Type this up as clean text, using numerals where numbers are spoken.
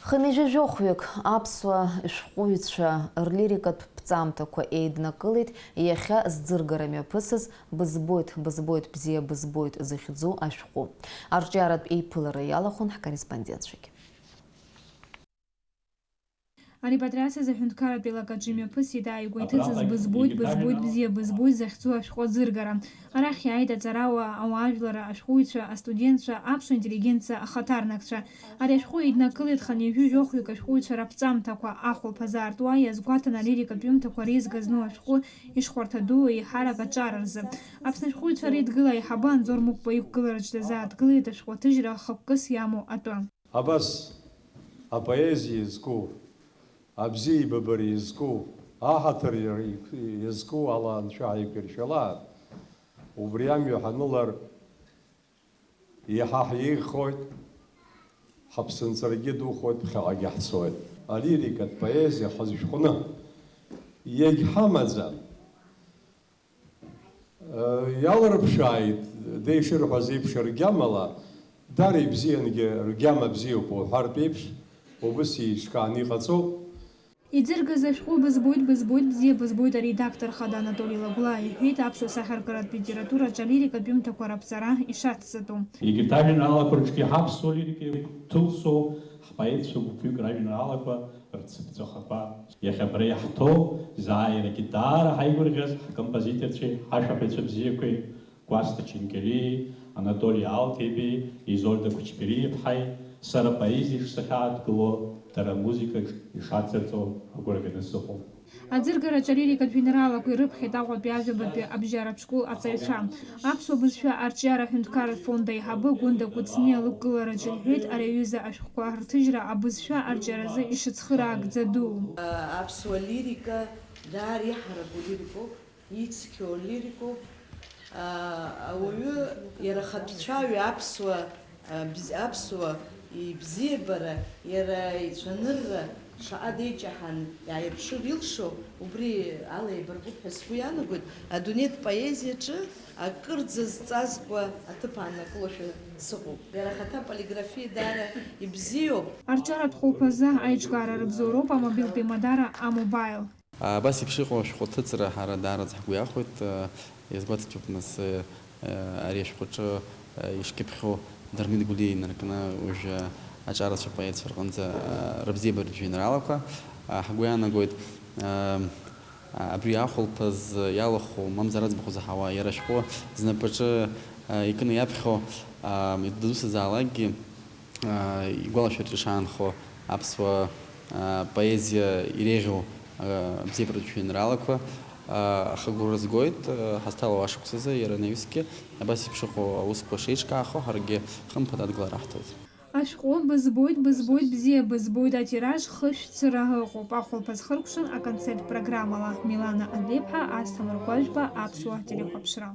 Хынижәжәохҩык аԥсуа ишәҟәыҩҩцәа рлирикатә ԥҵамҭақәа еиднакылеит иахьа зӡыргара мҩаԥысыз бызбоит бзиа бызбоит захьӡу ашәҟәы. Арҿиаратә еиԥылара иалахәын ҳкорреспондентцәагьы. Арепатриациаз аҳәынҭқарратә еилакаҿы имҩаԥысит ааигәа иҭыҵыз бызбоит бзиа бызбоит захьӡу ашәҟәы аӡыргара. Арахь иааит аҵарауаа, ауаажәлар, ашәҟәыҩҩцәа, астудентцәа, аԥсуа интеллигенциа ахаҭарнакцәа. Ари ашәҟәы еиднакылеит хынҩажәижәохҩык ашәҟәыҩҩцәа рапҵамҭақәа ахәылԥазы аартуа иазгәаҭан алирикатә ҩымҭақәа реизга зну ашәҟәы ишхәарҭа ду еиҳарак аҿар рзы. Аԥсны ашәҟәыҩҩцәа реидгыла аиҳабы Анзор Мукба иқәгылараҿ дазааҭгылеит ашәҟәы аҭыжьра хықәкыс иамоу атәы. Абас апоезиа изку, абзиеибабара изку, аҳаҭыр изку ала анцәа ҳаиқәиршәалааит. Убри амҩа ҳанылар иаҳа ҳиеихоит, ҳаԥсынҵрагьы духоит, ԥхьаҟагьы ҳцоит. Алирикатә поезиа ҳазшәҟәны иагьҳамаӡам. Иалырԥшааит деишырҳәаз еиԥш ргьамала, дара ибзиангьы ргьама бзиоуп уҳәартә еиԥш, убас еиҿкааны иҟаҵоуп. Иӡыргаз ашәҟәы бызбоит бзиа бызбоит аредактор хада Анатолий Лагәла иҳәеит аԥсуа сахьаркыратә литератураҿы алирикатә ҩымҭақәа раԥҵара ишацҵатәу. Егьырҭ ажәеинраалақәа рҿгьы ҳаԥсуа лирика ҭылсо ҳпоетцәа гәыԥҩык ражәеинраалақәа рцыԥҵәахақәа иахьа абра иаҳҭоу зааирагьы даара ҳаигәырӷьаз ҳкомпозиторцәеи ҳашәаҳәаҩцәа бзиақәеи Кәасҭа Ченгелии, Анатолий Алтеиби, Изольда Кәычбериаԥҳаи сара поезиа ишсахьааҭгыло, дара музика ишацырҵо агәырӷьаны сыҟоуп. Аӡыргараҿ алирикатә жәеинраалақәа ирыԥхьеит Аҟәатәи ажәабатәи абжьаратә школ аҵаҩцәа. Аԥсуа бызшәа арҿиара аҳәынҭқарратә фонд аиҳабы Гәында Кәыҵниа лықәгылараҿы иҳәеит ари аҩыза ашәҟәқәа рҭыжьра абызшәа арҿиаразы ишыцхыраагӡа ду. Аԥсуа лирика даара иаҳараку лирикоуп, ицқьоу лирикоуп. Ауаҩы иара ахатәцәаҩы аԥсуа ибзиабара, иара ицәанырра шаҟа деиҷаҳан иааирԥшыр илшо, убри алеибаркуп ҳәа сгәы иаанагоит. Адунеитә поезиаҿы акырӡа зҵазкуа аҭыԥ ааннакылошәа сыҟоуп. Иара ахаҭа полиграфиа даара ибзиоуп. Арҿиаратә хәылԥазы аиҿкаара рыбзоуроуп амобилтә еимадара амобаил. Абас еиԥш иҟоу ашәҟәы аҭыҵра ҳара даараӡа ҳгәы иахәоит. Иазгәаҭатәуп нас ари ашәҟәаҿы ишкьыԥхьоу Дармит Гәлиа инаркны уажәы аҿарацәа поетцәа рҟынӡа рыбзиабаратә жәеинраалақәа ҳгәы иаанагоит. Абри ахәылԥаз иалахәу мамзар аӡбахә заҳауа иара ашәҟәы знапаҿы икны иаԥхьо дадусазаалакгьы игәалашәарҭа ишаанхо аԥсуа поезиа иреиӷьу абзиабаратә жәеинраалақәа ҳагәра згоит ҳазҭалоу ашықәсазы иара наҩсгьы абас еиԥш иҟоу аусқәа шеиҿкаахо ҳаргьы хымԥада адгылара ҳҭоит. Ашәҟәы бызбоит бзиа бызбоит атираж хышәцыра ыҟоуп. Ахәылԥаз хыркәшан аконцерт программала. Милана Адлеиԥҳа, Асҭамыр Гәажәба, аԥсуа телехәаԥшра.